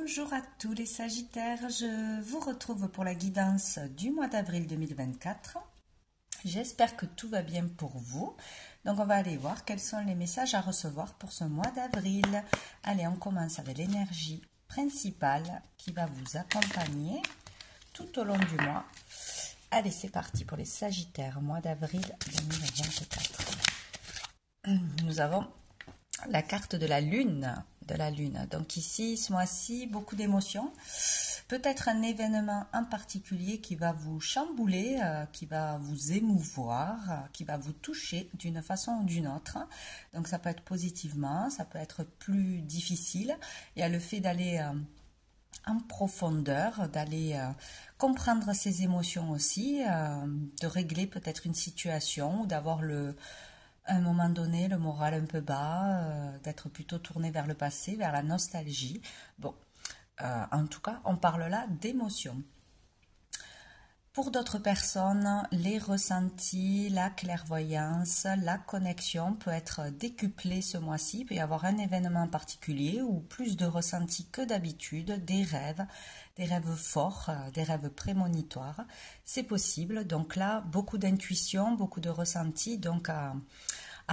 Bonjour à tous les Sagittaires, je vous retrouve pour la guidance du mois d'avril 2024. J'espère que tout va bien pour vous. Donc on va aller voir quels sont les messages à recevoir pour ce mois d'avril. Allez, on commence avec l'énergie principale qui va vous accompagner tout au long du mois. Allez, c'est parti pour les Sagittaires, mois d'avril 2024. Nous avons la carte de la lune. Donc ici, ce mois-ci, beaucoup d'émotions. Peut-être un événement en particulier qui va vous chambouler, qui va vous émouvoir, qui va vous toucher d'une façon ou d'une autre. Donc ça peut être positivement, ça peut être plus difficile. Il y a le fait d'aller en profondeur, d'aller comprendre ses émotions aussi, de régler peut-être une situation ou d'avoir à un moment donné, le moral un peu bas, d'être plutôt tourné vers le passé, vers la nostalgie. Bon, en tout cas, on parle là d'émotions. Pour d'autres personnes, les ressentis, la clairvoyance, la connexion peut être décuplée ce mois-ci. Il peut y avoir un événement particulier ou plus de ressentis que d'habitude, des rêves forts, des rêves prémonitoires. C'est possible. Donc là, beaucoup d'intuition, beaucoup de ressentis, donc à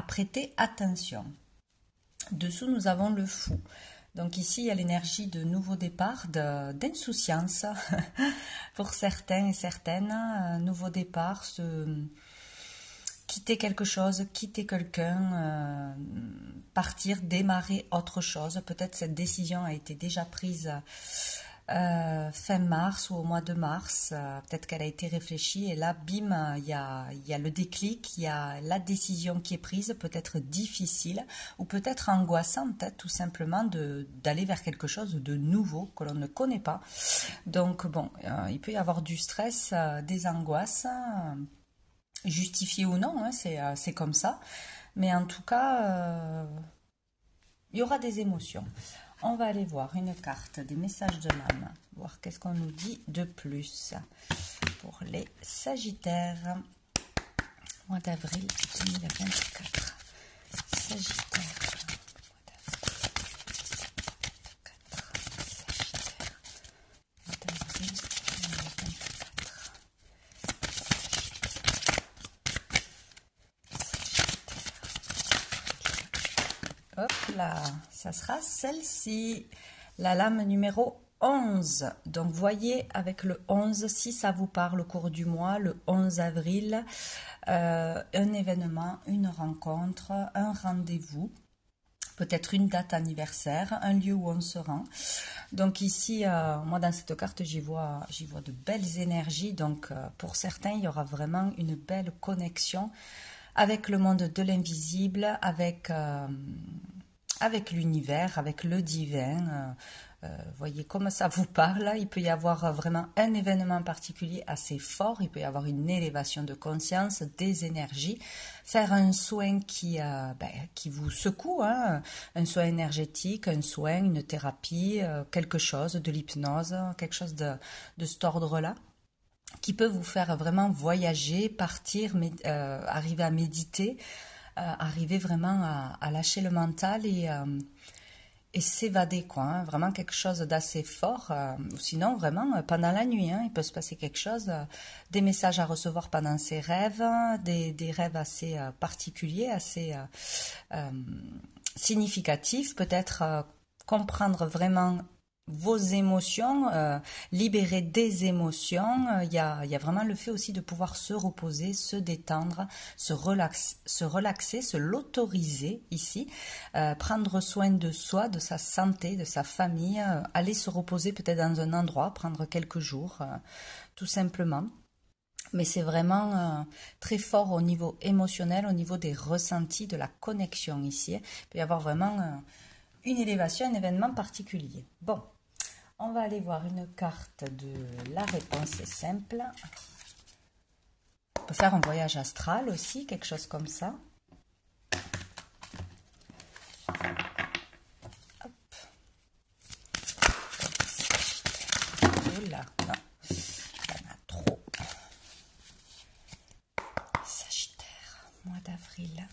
prêter attention. Dessous, nous avons le fou. Donc ici, il y a l'énergie de nouveau départ, d'insouciance pour certains et certaines. Nouveau départ, quitter quelque chose, quitter quelqu'un, partir, démarrer autre chose. Peut-être cette décision a été déjà prise fin mars ou au mois de mars. Peut-être qu'elle a été réfléchie et là, bim, il y a le déclic, il y a la décision qui est prise, peut-être difficile ou peut-être angoissante, tout simplement d'aller vers quelque chose de nouveau que l'on ne connaît pas. Donc bon, il peut y avoir du stress, des angoisses, justifiées ou non, hein, c'est comme ça. Mais en tout cas, il y aura des émotions. On va aller voir une carte des messages de l'âme, voir qu'est-ce qu'on nous dit de plus pour les Sagittaires. Mois d'avril 2024. Sagittaire. Mois d'avril 2024. Hop là, ça sera celle-ci, la lame numéro 11. Donc voyez avec le 11, si ça vous parle au cours du mois, le 11 avril, un événement, une rencontre, un rendez-vous, peut-être une date anniversaire, un lieu où on se rend. Donc ici, moi dans cette carte, j'y vois de belles énergies. Donc pour certains, il y aura vraiment une belle connexion avec le monde de l'invisible, avec l'univers, avec le divin. Voyez comme ça vous parle. Il peut y avoir vraiment un événement particulier assez fort. Il peut y avoir une élévation de conscience, des énergies. Faire un soin qui vous secoue, hein, un soin énergétique, un soin, une thérapie, quelque chose, de l'hypnose, quelque chose de cet ordre-là, qui peut vous faire vraiment voyager, partir, arriver à méditer, arriver vraiment à lâcher le mental et s'évader, quoi, hein, vraiment quelque chose d'assez fort. Sinon, vraiment, pendant la nuit, hein, il peut se passer quelque chose, des messages à recevoir pendant ces rêves, des rêves assez particuliers, assez significatifs, peut-être comprendre vraiment vos émotions, libérer des émotions. Il y a vraiment le fait aussi de pouvoir se reposer, se détendre, se relaxer, se l'autoriser ici, prendre soin de soi, de sa santé, de sa famille, aller se reposer peut-être dans un endroit, prendre quelques jours, tout simplement. Mais c'est vraiment très fort au niveau émotionnel, au niveau des ressentis, de la connexion ici. Il peut y avoir vraiment une élévation, un événement particulier. Bon. On va aller voir une carte de la réponse est simple. On peut faire un voyage astral aussi, quelque chose comme ça. Hop. Oula, non, il y en a trop. Sagittaire, mois d'avril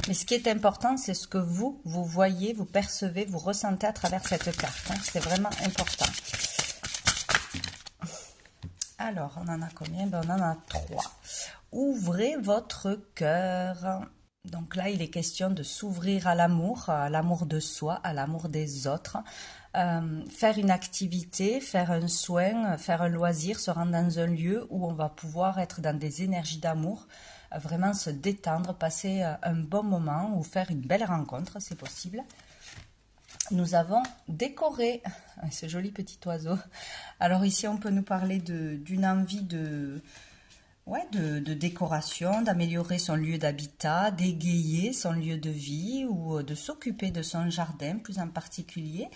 2024. Mais ce qui est important, c'est ce que vous voyez, vous percevez, vous ressentez à travers cette carte. Hein. C'est vraiment important. Alors, on en a combien? Ben, on en a 3. Ouvrez votre cœur. Donc là, il est question de s'ouvrir à l'amour de soi, à l'amour des autres. Faire une activité, faire un soin, faire un loisir, se rendre dans un lieu où on va pouvoir être dans des énergies d'amour, vraiment se détendre, passer un bon moment ou faire une belle rencontre, c'est possible. Nous avons décoré ce joli petit oiseau. Alors ici, on peut nous parler d'une envie de décoration, d'améliorer son lieu d'habitat, d'égayer son lieu de vie ou de s'occuper de son jardin plus en particulier,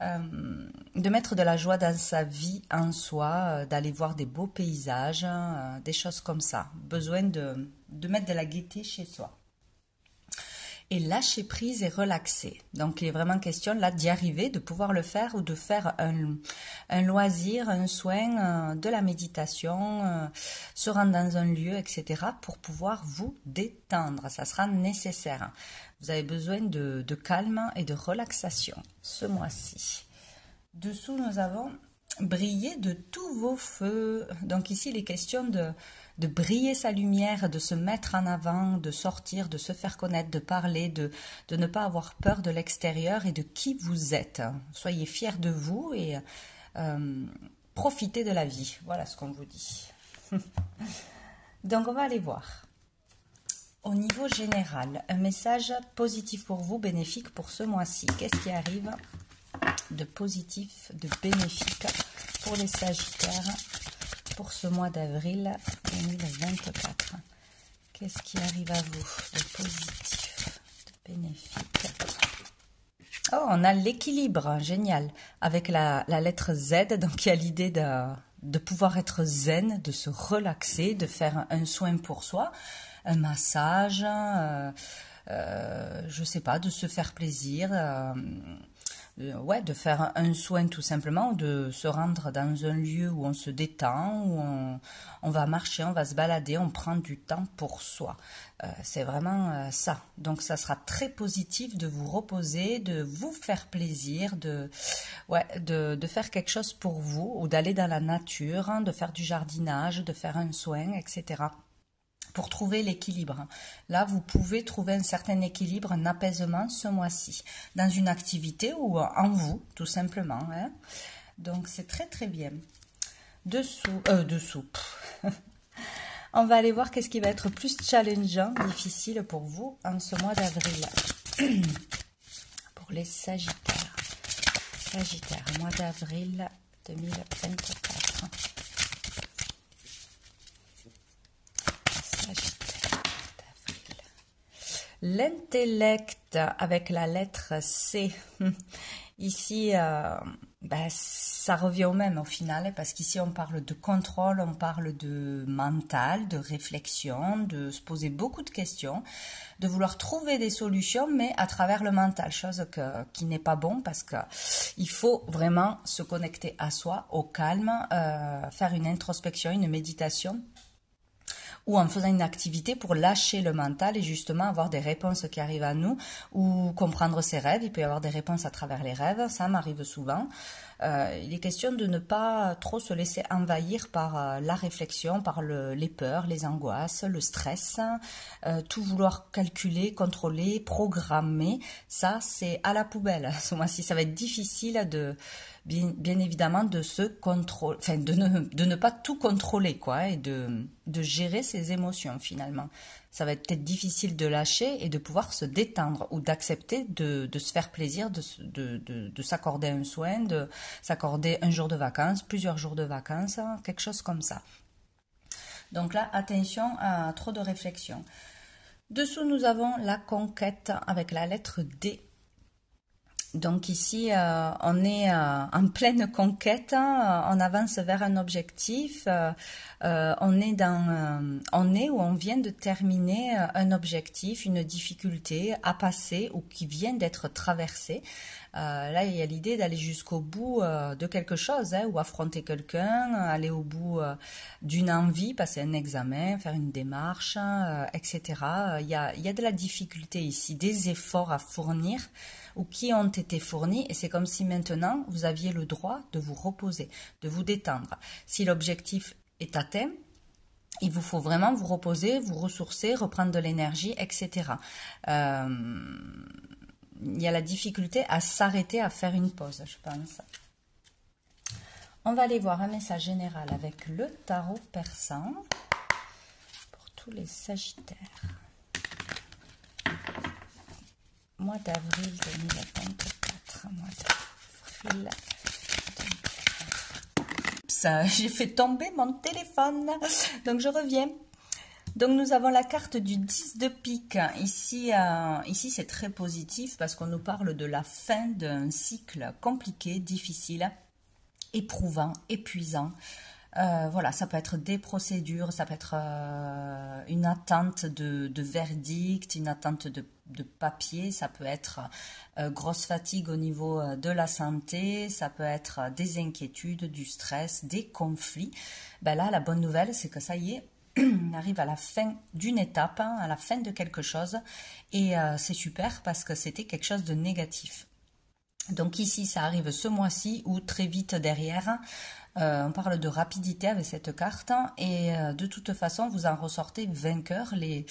de mettre de la joie dans sa vie en soi, d'aller voir des beaux paysages, des choses comme ça. Besoin de mettre de la gaieté chez soi. Et lâcher prise et relaxer. Donc, il est vraiment question là d'y arriver, de pouvoir le faire ou de faire un loisir, un soin, de la méditation, se rendre dans un lieu, etc. pour pouvoir vous détendre. Ça sera nécessaire. Vous avez besoin de calme et de relaxation ce mois-ci. Dessous, nous avons briller de tous vos feux. Donc ici, il est question de briller sa lumière, de se mettre en avant, de sortir, de se faire connaître, de parler, de ne pas avoir peur de l'extérieur et de qui vous êtes. Soyez fiers de vous et profitez de la vie. Voilà ce qu'on vous dit. Donc on va aller voir. Au niveau général, un message positif pour vous, bénéfique pour ce mois-ci. Qu'est-ce qui arrive de positif, de bénéfique pour les Sagittaires pour ce mois d'avril 2024? Qu'est-ce qui arrive à vous de positif, de bénéfique? Oh, on a l'équilibre, génial, avec la lettre Z, donc il y a l'idée de pouvoir être zen, de se relaxer, de faire un soin pour soi, un massage, je sais pas, de se faire plaisir, de faire un soin tout simplement, ou de se rendre dans un lieu où on se détend, où on va marcher, on va se balader, on prend du temps pour soi. C'est vraiment ça. Donc ça sera très positif de vous reposer, de vous faire plaisir, de faire quelque chose pour vous, ou d'aller dans la nature, hein, de faire du jardinage, de faire un soin, etc. pour trouver l'équilibre. Là, vous pouvez trouver un certain équilibre, un apaisement ce mois-ci, dans une activité ou en vous, tout simplement. Hein. Donc, c'est très très bien. Dessous. On va aller voir qu'est-ce qui va être plus challengeant, difficile pour vous en ce mois d'avril. Pour les Sagittaires. Sagittaire, mois d'avril 2024. L'intellect avec la lettre C. Ici, ça revient au même au final, parce qu'ici on parle de contrôle, on parle de mental, de réflexion, de se poser beaucoup de questions, de vouloir trouver des solutions, mais à travers le mental, chose qui n'est pas bon, parce qu'il faut vraiment se connecter à soi, au calme, faire une introspection, une méditation, ou en faisant une activité pour lâcher le mental et justement avoir des réponses qui arrivent à nous, ou comprendre ses rêves. Il peut y avoir des réponses à travers les rêves, ça m'arrive souvent. Il est question de ne pas trop se laisser envahir par la réflexion, par les peurs, les angoisses, le stress, tout vouloir calculer, contrôler, programmer. Ça, c'est à la poubelle. Ce mois-ci, ça va être difficile bien évidemment de se contrôler, enfin de ne pas tout contrôler, quoi, et de gérer ses émotions finalement. Ça va être peut-être difficile de lâcher et de pouvoir se détendre, ou d'accepter de se faire plaisir, de s'accorder un soin, de s'accorder un jour de vacances, plusieurs jours de vacances, quelque chose comme ça. Donc là, attention à trop de réflexion. Dessous, nous avons la conquête avec la lettre D. Donc ici, on est en pleine conquête, hein, on avance vers un objectif, on est où on vient de terminer un objectif, une difficulté à passer ou qui vient d'être traversée. Là, il y a l'idée d'aller jusqu'au bout de quelque chose, hein, ou affronter quelqu'un, aller au bout d'une envie, passer un examen, faire une démarche, etc. Il y a de la difficulté ici, des efforts à fournir ou qui ont été fournis, et c'est comme si maintenant vous aviez le droit de vous reposer, de vous détendre. Si l'objectif est atteint, il vous faut vraiment vous reposer, vous ressourcer, reprendre de l'énergie, etc. Il y a la difficulté à s'arrêter, à faire une pause, je pense. On va aller voir un message général avec le tarot persan pour tous les Sagittaires. Mois d'avril 2024. Mois d'avril 2024. J'ai fait tomber mon téléphone. Donc je reviens. Donc nous avons la carte du 10 de pique. Ici c'est très positif parce qu'on nous parle de la fin d'un cycle compliqué, difficile, éprouvant, épuisant. Voilà, ça peut être des procédures, ça peut être une attente de verdict, une attente de papier, ça peut être grosse fatigue au niveau de la santé, ça peut être des inquiétudes, du stress, des conflits. Ben là, la bonne nouvelle, c'est que ça y est, on arrive à la fin d'une étape, hein, à la fin de quelque chose, et c'est super parce que c'était quelque chose de négatif. Donc ici, ça arrive ce mois-ci ou très vite derrière. On parle de rapidité avec cette carte et de toute façon, vous en ressortez vainqueur. Les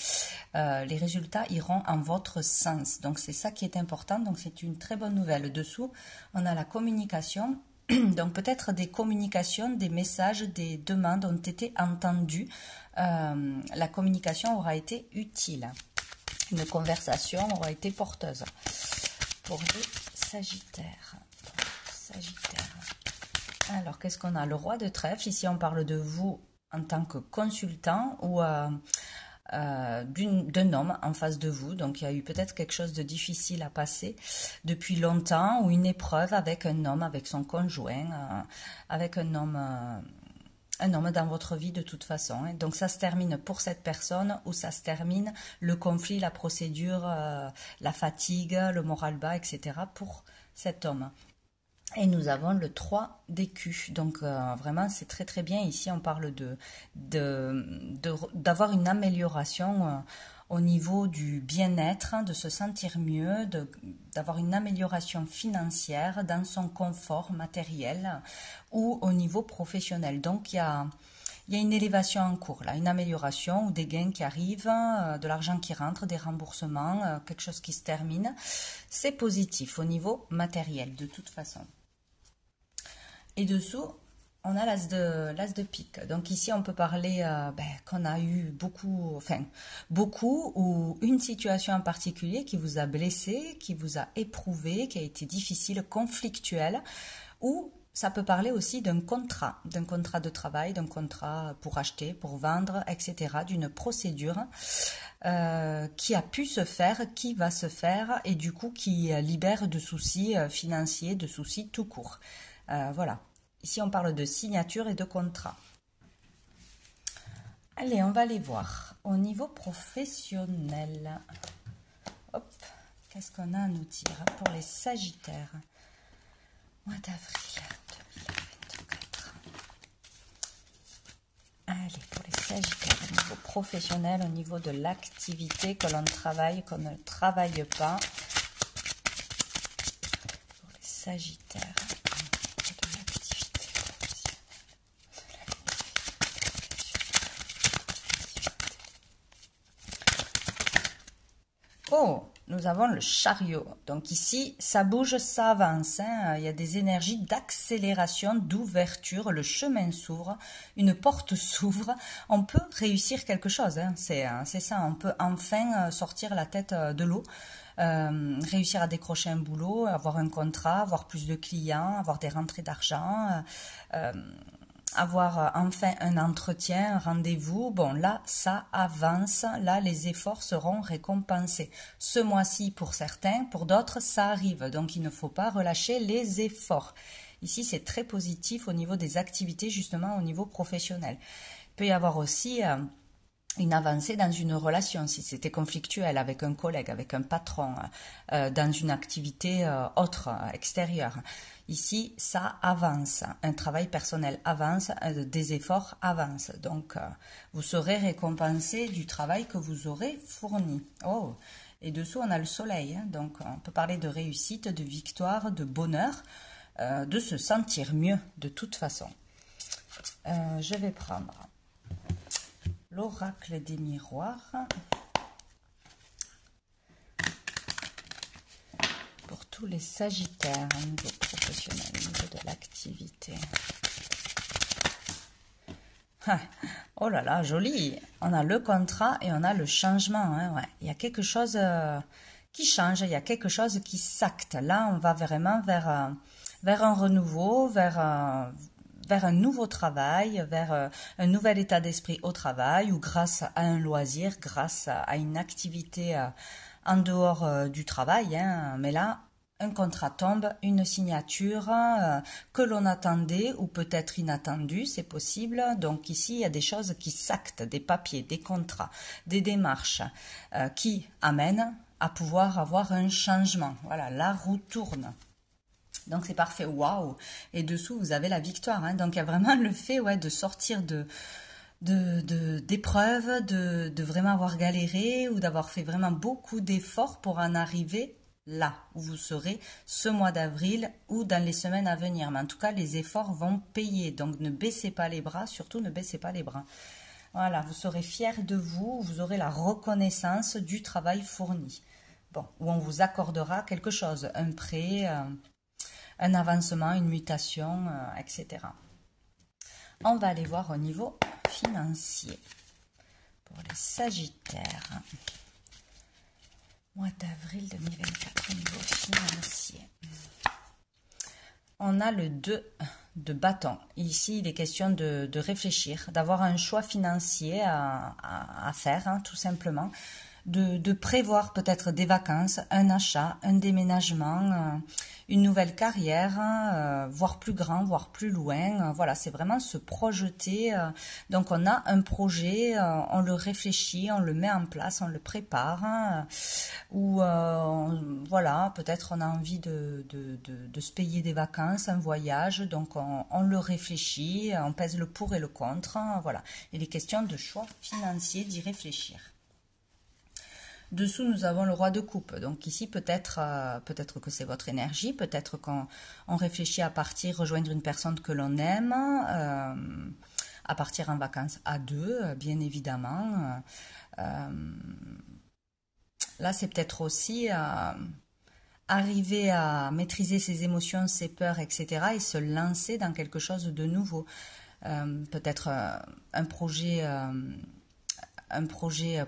résultats iront en votre sens. Donc c'est ça qui est important. Donc c'est une très bonne nouvelle. Dessous, on a la communication. Donc peut-être des communications, des messages, des demandes ont été entendues. La communication aura été utile. Une conversation aura été porteuse. Pour les Sagittaires. Alors, qu'est-ce qu'on a? Le roi de trèfle. Ici, on parle de vous en tant que consultant ou d'un homme en face de vous. Donc, il y a eu peut-être quelque chose de difficile à passer depuis longtemps ou une épreuve avec un homme, avec son conjoint, avec un homme dans votre vie de toute façon. Hein. Donc, ça se termine pour cette personne ou ça se termine le conflit, la procédure, la fatigue, le moral bas, etc. pour cet homme. Et nous avons le 3 d'écus. Donc vraiment c'est très très bien. Ici on parle d'avoir une amélioration au niveau du bien-être, hein, de se sentir mieux, d'avoir une amélioration financière dans son confort matériel ou au niveau professionnel. Donc il y a une élévation en cours, là, une amélioration ou des gains qui arrivent, de l'argent qui rentre, des remboursements, quelque chose qui se termine. C'est positif au niveau matériel de toute façon. Et dessous, on a l'as de pique. Donc ici, on peut parler qu'on a eu beaucoup ou une situation en particulier qui vous a blessé, qui vous a éprouvé, qui a été difficile, conflictuelle, ou ça peut parler aussi d'un contrat de travail, d'un contrat pour acheter, pour vendre, etc., d'une procédure qui a pu se faire, qui va se faire, et du coup qui libère de soucis financiers, de soucis tout court. Voilà. Ici, on parle de signature et de contrat. Allez, on va aller voir. Au niveau professionnel, hop, qu'est-ce qu'on a à nous dire pour les Sagittaires? Mois d'avril 2024. Allez, pour les Sagittaires, au niveau professionnel, au niveau de l'activité, que l'on travaille, qu'on ne travaille pas. Pour les Sagittaires. Oh, nous avons le chariot. Donc ici, ça bouge, ça avance. Hein. Il y a des énergies d'accélération, d'ouverture. Le chemin s'ouvre, une porte s'ouvre. On peut réussir quelque chose. Hein. C'est ça, on peut enfin sortir la tête de l'eau. Réussir à décrocher un boulot, avoir un contrat, avoir plus de clients, avoir des rentrées d'argent. avoir enfin un entretien, un rendez-vous, bon là, ça avance, là les efforts seront récompensés. Ce mois-ci pour certains, pour d'autres, ça arrive, donc il ne faut pas relâcher les efforts. Ici, c'est très positif au niveau des activités, justement au niveau professionnel. Il peut y avoir aussi une avancée dans une relation, si c'était conflictuel avec un collègue, avec un patron, dans une activité autre, extérieure. Ici, ça avance, un travail personnel avance, des efforts avancent. Donc, vous serez récompensé du travail que vous aurez fourni. Oh, et dessous, on a le soleil. Hein, donc, on peut parler de réussite, de victoire, de bonheur, de se sentir mieux de toute façon. Je vais prendre l'oracle des miroirs pour tous les sagittaires au niveau professionnel, au niveau de l'activité. Oh là là, joli. On a le contrat et on a le changement. Hein, ouais. Il y a quelque chose qui change, il y a quelque chose qui s'acte. Là, on va vraiment vers un renouveau, vers un nouveau travail, vers un nouvel état d'esprit au travail, ou grâce à un loisir, grâce à une activité en dehors du travail. Hein. Mais là, un contrat tombe, une signature que l'on attendait ou peut-être inattendue, c'est possible. Donc ici, il y a des choses qui s'actent, des papiers, des contrats, des démarches qui amènent à pouvoir avoir un changement. Voilà, la roue tourne. Donc c'est parfait, waouh! Et dessous, vous avez la victoire. Hein. Donc il y a vraiment le fait de sortir d'épreuves, de vraiment avoir galéré ou d'avoir fait vraiment beaucoup d'efforts pour en arriver là où vous serez ce mois d'avril ou dans les semaines à venir. Mais en tout cas, les efforts vont payer. Donc ne baissez pas les bras, surtout ne baissez pas les bras. Voilà, vous serez fiers de vous, vous aurez la reconnaissance du travail fourni. Bon, où on vous accordera quelque chose, un prêt, un avancement, une mutation, etc. On va aller voir au niveau financier pour les Sagittaires. Mois d'avril 2024 au niveau financier. On a le 2 de bâton. Ici, il est question de réfléchir, d'avoir un choix financier à faire, hein, tout simplement. De prévoir peut-être des vacances, un achat, un déménagement, une nouvelle carrière, voire plus grand, voire plus loin. Voilà, c'est vraiment se projeter. Donc on a un projet, on le réfléchit, on le met en place, on le prépare. Ou voilà, peut-être on a envie de se payer des vacances, un voyage. Donc on le réfléchit, on pèse le pour et le contre. Voilà, il est question de choix financier, d'y réfléchir. Dessous, nous avons le roi de coupe. Donc ici, peut-être que c'est votre énergie, peut-être qu'on réfléchit à partir, rejoindre une personne que l'on aime, à partir en vacances à deux, bien évidemment. Là, c'est peut-être aussi arriver à maîtriser ses émotions, ses peurs, etc. et se lancer dans quelque chose de nouveau. Peut-être un projet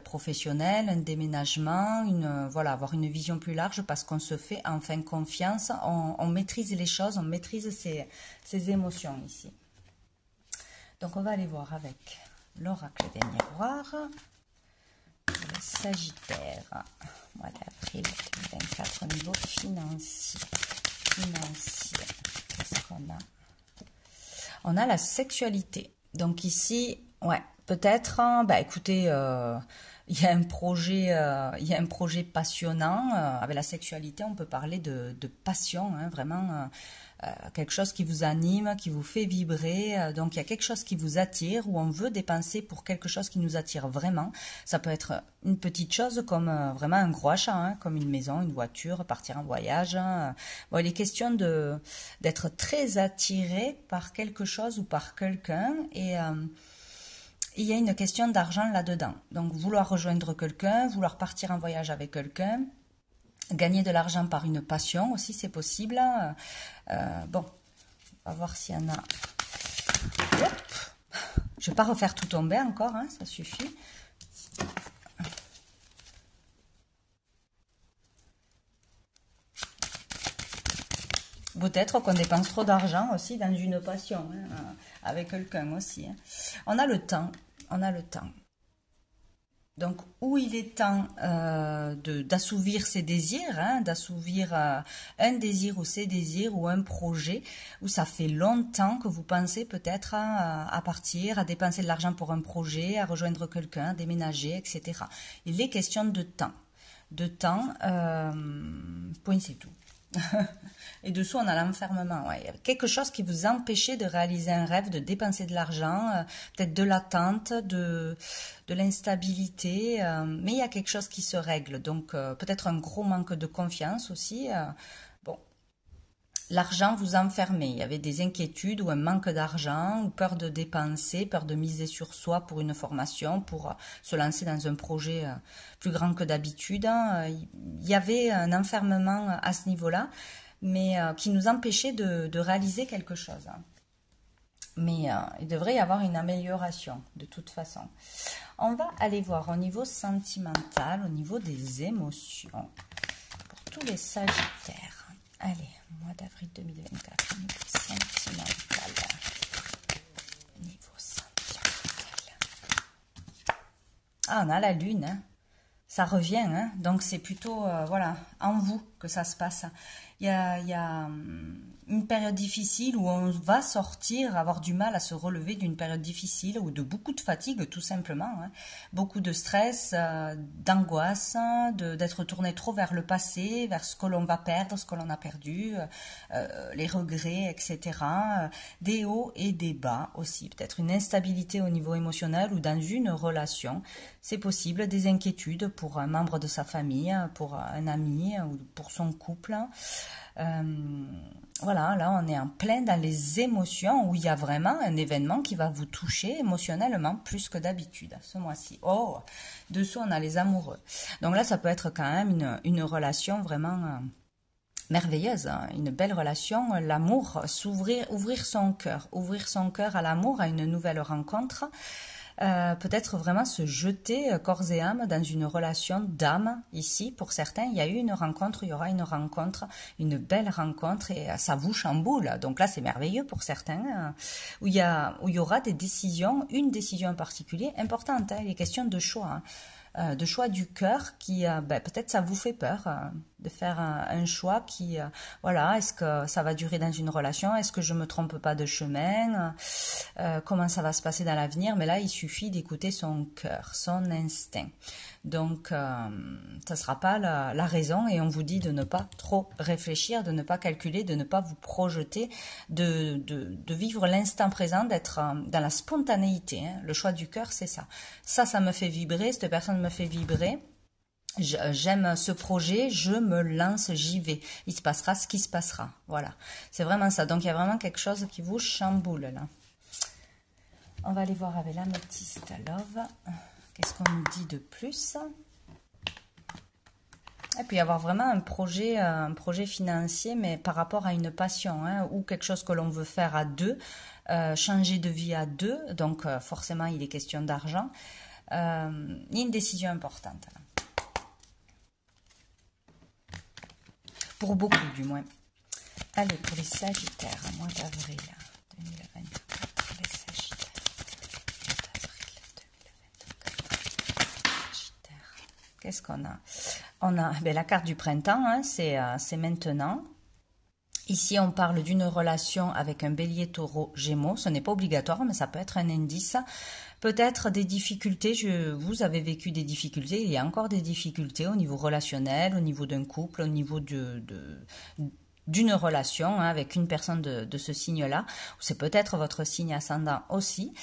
professionnel, un déménagement, voilà, avoir une vision plus large parce qu'on se fait enfin confiance, on maîtrise les choses, on maîtrise ses émotions ici. Donc on va aller voir avec l'oracle des miroirs, le Sagittaire, mois d'avril 2024 au niveau financier. Qu'est-ce qu'on a? On a la sexualité. Donc ici, ouais, peut-être, écoutez, il y a un projet passionnant. Avec la sexualité, on peut parler de passion, hein, vraiment quelque chose qui vous anime, qui vous fait vibrer. Donc il y a quelque chose qui vous attire, ou on veut dépenser pour quelque chose qui nous attire vraiment. Ça peut être une petite chose comme vraiment un gros achat, hein, comme une maison, une voiture, partir en voyage. Hein. Bon, il est question d'être très attiré par quelque chose ou par quelqu'un, et il y a une question d'argent là-dedans. Donc, vouloir rejoindre quelqu'un, vouloir partir en voyage avec quelqu'un, gagner de l'argent par une passion aussi, c'est possible. Bon, on va voir s'il y en a. Hop. Je ne vais pas refaire tout tomber encore, hein, ça suffit. Peut-être qu'on dépense trop d'argent aussi dans une passion. Hein. avec quelqu'un aussi. Hein. On a le temps, on a le temps. Donc, où il est temps d'assouvir ses désirs, hein, d'assouvir un désir ou ses désirs ou un projet, où ça fait longtemps que vous pensez peut-être à partir, à dépenser de l'argent pour un projet, à rejoindre quelqu'un, à déménager, etc. Il est question de temps. De temps, point c'est tout. Et dessous, on a l'enfermement. Ouais. Quelque chose qui vous empêchait de réaliser un rêve, de dépenser de l'argent, peut-être de l'attente, de l'instabilité. Mais il y a quelque chose qui se règle. Donc, peut-être un gros manque de confiance aussi. Bon, l'argent vous enfermait. Il y avait des inquiétudes ou un manque d'argent, ou peur de dépenser, peur de miser sur soi pour une formation, pour se lancer dans un projet plus grand que d'habitude. Il y avait un enfermement à ce niveau-là, mais qui nous empêchait de réaliser quelque chose. Mais il devrait y avoir une amélioration, de toute façon. On va aller voir au niveau sentimental, au niveau des émotions, pour tous les Sagittaires. Allez, mois d'avril 2024, niveau sentimental. Niveau sentimental. Ah, on a la lune, hein. Ça revient, hein. Donc c'est plutôt, voilà, en vous que ça se passe. Il y a une période difficile où on va sortir, avoir du mal à se relever d'une période difficile ou de beaucoup de fatigue tout simplement, hein. Beaucoup de stress, d'angoisse, d'être tourné trop vers le passé, vers ce que l'on va perdre, ce que l'on a perdu, les regrets, etc. Des hauts et des bas aussi, peut-être une instabilité au niveau émotionnel ou dans une relation, c'est possible, des inquiétudes pour un membre de sa famille, pour un ami ou pour son couple. Voilà, là on est en plein dans les émotions où il y a vraiment un événement qui va vous toucher émotionnellement plus que d'habitude ce mois-ci. Oh, dessous on a les amoureux. Donc là ça peut être quand même une relation vraiment merveilleuse, hein, une belle relation, l'amour, ouvrir son cœur à l'amour, à une nouvelle rencontre. Peut-être vraiment se jeter corps et âme dans une relation d'âme. Ici, pour certains, il y a eu une rencontre, il y aura une rencontre, une belle rencontre et ça vous chamboule. Donc là, c'est merveilleux pour certains, où il y aura des décisions, une décision en particulier importante. Hein, il est question de choix. De choix du cœur qui, peut-être ça vous fait peur de faire un choix qui, voilà, est-ce que ça va durer dans une relation, est-ce que je me trompe pas de chemin, comment ça va se passer dans l'avenir, mais là il suffit d'écouter son cœur, son instinct. Donc ça sera pas la raison et on vous dit de ne pas trop réfléchir, de ne pas calculer, de ne pas vous projeter, de vivre l'instant présent, d'être dans la spontanéité. Hein. Le choix du cœur, c'est ça. Ça me fait vibrer, cette personne me fait vibrer. J'aime ce projet, je me lance, j'y vais. Il se passera ce qui se passera. Voilà, c'est vraiment ça. Donc il y a vraiment quelque chose qui vous chamboule là. On va aller voir avec l'améthyste love. Qu'est-ce qu'on nous dit de plus? Et puis avoir vraiment un projet financier, mais par rapport à une passion, hein, ou quelque chose que l'on veut faire à deux, changer de vie à deux. Donc forcément, il est question d'argent. Il y a une décision importante. Là. Pour beaucoup, du moins. Allez, pour les Sagittaires, mois d'avril 2024, les Sagittaires. Qu'est-ce qu'on a? On a la carte du printemps, hein, c'est maintenant. Ici, on parle d'une relation avec un bélier, taureau, gémeaux. Ce n'est pas obligatoire, mais ça peut être un indice. Peut-être des difficultés, vous avez vécu des difficultés, il y a encore des difficultés au niveau relationnel, au niveau d'un couple, au niveau d'une relation, hein, avec une personne de ce signe-là. C'est peut-être votre signe ascendant aussi.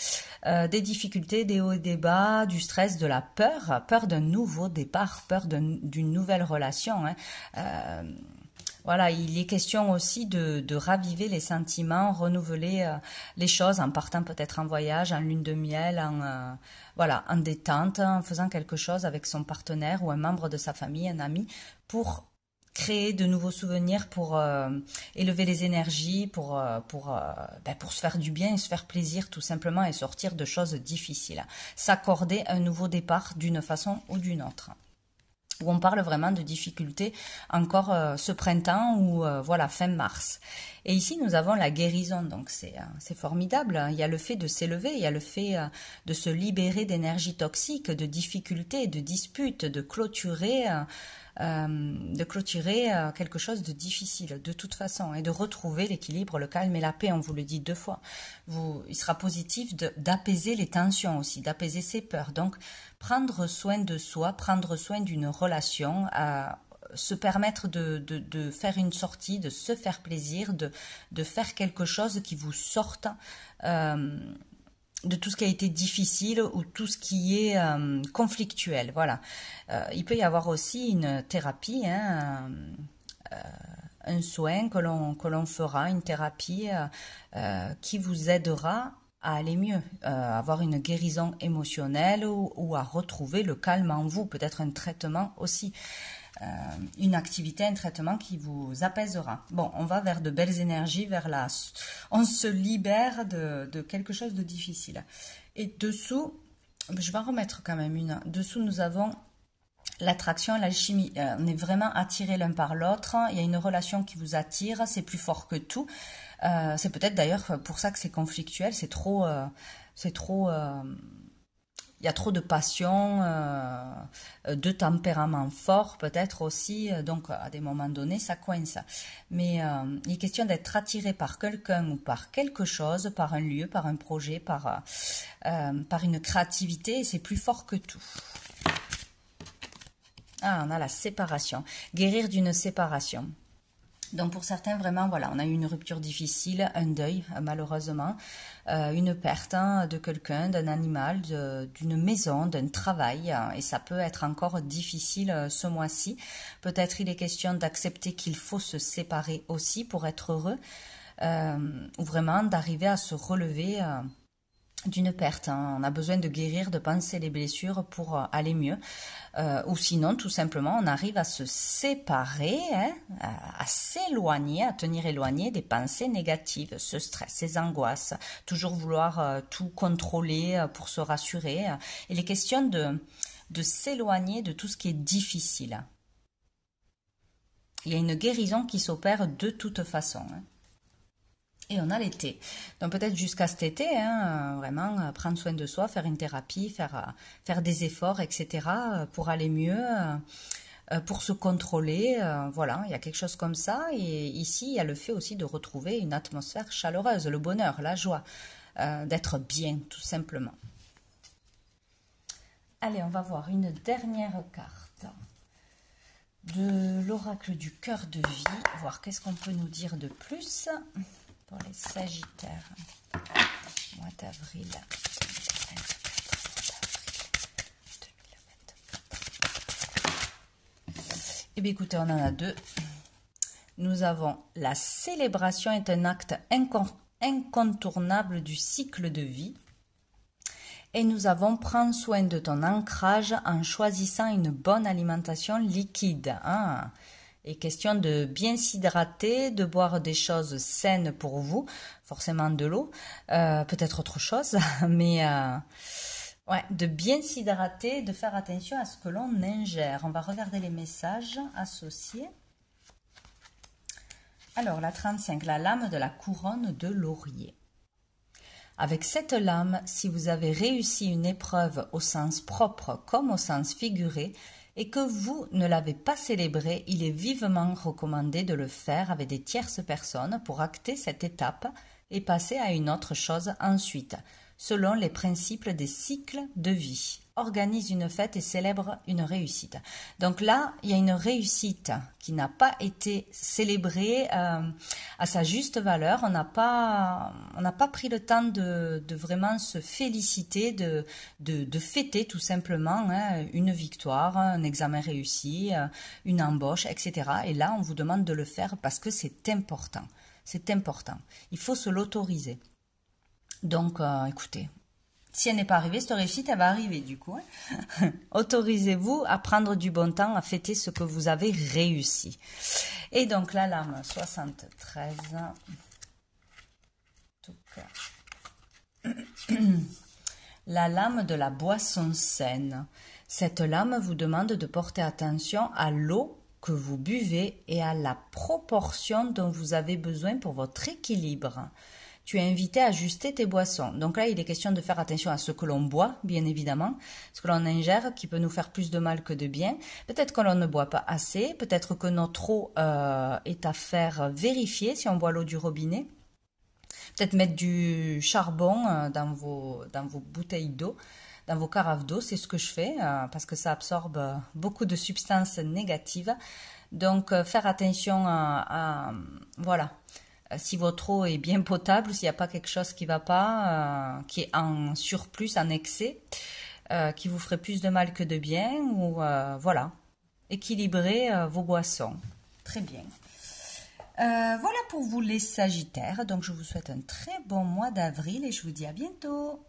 Des difficultés, des hauts et des bas, du stress, de la peur d'un nouveau départ, peur d'une nouvelle relation. Hein. Voilà, il est question aussi de raviver les sentiments, renouveler les choses en partant peut-être en voyage, en lune de miel, voilà, en détente, en faisant quelque chose avec son partenaire ou un membre de sa famille, un ami, pour créer de nouveaux souvenirs, pour élever les énergies, pour se faire du bien et se faire plaisir tout simplement et sortir de choses difficiles. S'accorder un nouveau départ d'une façon ou d'une autre. où on parle vraiment de difficultés encore ce printemps ou voilà, fin mars. Et ici, nous avons la guérison, donc c'est formidable. Il y a le fait de s'élever, il y a le fait de se libérer d'énergie toxique, de difficultés, de disputes, de clôturer quelque chose de difficile de toute façon et de retrouver l'équilibre, le calme et la paix. On vous le dit 2 fois. Il sera positif d'apaiser les tensions aussi, d'apaiser ses peurs. Donc, prendre soin de soi, prendre soin d'une relation, se permettre de faire une sortie, de se faire plaisir, de faire quelque chose qui vous sorte de tout ce qui a été difficile ou tout ce qui est conflictuel. Voilà. Il peut y avoir aussi une thérapie, hein, un soin que l'on fera, une thérapie qui vous aidera à aller mieux, avoir une guérison émotionnelle ou à retrouver le calme en vous, peut-être un traitement aussi. Une activité, un traitement qui vous apaisera. Bon, on va vers de belles énergies, on se libère de quelque chose de difficile. Et dessous, je vais en remettre quand même une. Dessous, nous avons l'attraction, l'alchimie. On est vraiment attirés l'un par l'autre. Il y a une relation qui vous attire, c'est plus fort que tout. C'est peut-être d'ailleurs pour ça que c'est conflictuel, il y a trop de passion, de tempérament fort peut-être aussi, donc à des moments donnés ça coince. Mais il est question d'être attiré par quelqu'un ou par quelque chose, par un lieu, par un projet, par une créativité, et c'est plus fort que tout. Ah, on a la séparation, guérir d'une séparation. Donc pour certains, vraiment, voilà, on a eu une rupture difficile, un deuil, malheureusement, une perte de quelqu'un, d'un animal, d'une maison, d'un travail, et ça peut être encore difficile ce mois-ci. Peut-être il est question d'accepter qu'il faut se séparer aussi pour être heureux, ou vraiment d'arriver à se relever d'une perte. Hein. On a besoin de guérir, de penser les blessures pour aller mieux. Ou sinon, tout simplement, on arrive à se séparer, hein, à s'éloigner, à tenir éloigné des pensées négatives, ce stress, ces angoisses, toujours vouloir tout contrôler pour se rassurer. Il est question de s'éloigner de tout ce qui est difficile. Il y a une guérison qui s'opère de toute façon. Hein. Et on a l'été. Donc peut-être jusqu'à cet été, hein, vraiment prendre soin de soi, faire une thérapie, faire des efforts, etc. Pour aller mieux, pour se contrôler. Voilà, il y a quelque chose comme ça. Et ici, il y a le fait aussi de retrouver une atmosphère chaleureuse, le bonheur, la joie, d'être bien, tout simplement. Allez, on va voir une dernière carte de l'oracle du cœur de vie, voir qu'est-ce qu'on peut nous dire de plus. Pour les Sagittaires, mois d'avril 2024. Eh bien écoutez, on en a 2. Nous avons la célébration est un acte incontournable du cycle de vie. Et nous avons prends soin de ton ancrage en choisissant une bonne alimentation liquide. Ah. Et question de bien s'hydrater, de boire des choses saines pour vous, forcément de l'eau, peut-être autre chose, mais ouais, de bien s'hydrater, de faire attention à ce que l'on ingère. On va regarder les messages associés. Alors, la 35, la lame de la couronne de laurier. Avec cette lame, si vous avez réussi une épreuve au sens propre comme au sens figuré, et que vous ne l'avez pas célébré, il est vivement recommandé de le faire avec des tierces personnes pour acter cette étape et passer à une autre chose ensuite, selon les principes des cycles de vie. Organise une fête et célèbre une réussite. Donc là, il y a une réussite qui n'a pas été célébrée à sa juste valeur. On n'a pas pris le temps de vraiment se féliciter, de fêter tout simplement hein, une victoire, un examen réussi, une embauche, etc. Et là, on vous demande de le faire parce que c'est important. C'est important. Il faut se l'autoriser. Donc, écoutez, si elle n'est pas arrivée, cette réussite, elle va arriver du coup. Hein. Autorisez-vous à prendre du bon temps, à fêter ce que vous avez réussi. Et donc, la lame 73. La lame de la boisson saine. Cette lame vous demande de porter attention à l'eau que vous buvez et à la proportion dont vous avez besoin pour votre équilibre. Tu es invité à ajuster tes boissons. Donc là, il est question de faire attention à ce que l'on boit, bien évidemment, ce que l'on ingère, qui peut nous faire plus de mal que de bien. Peut-être que l'on ne boit pas assez, peut-être que notre eau est à faire vérifier si on boit l'eau du robinet. Peut-être mettre du charbon dans vos bouteilles d'eau, dans vos carafes d'eau, c'est ce que je fais, parce que ça absorbe beaucoup de substances négatives. Donc, faire attention voilà, si votre eau est bien potable, s'il n'y a pas quelque chose qui ne va pas, qui est en surplus, en excès, qui vous ferait plus de mal que de bien, ou voilà, équilibrer vos boissons. Très bien. Voilà pour vous les Sagittaires, donc je vous souhaite un très bon mois d'avril et je vous dis à bientôt.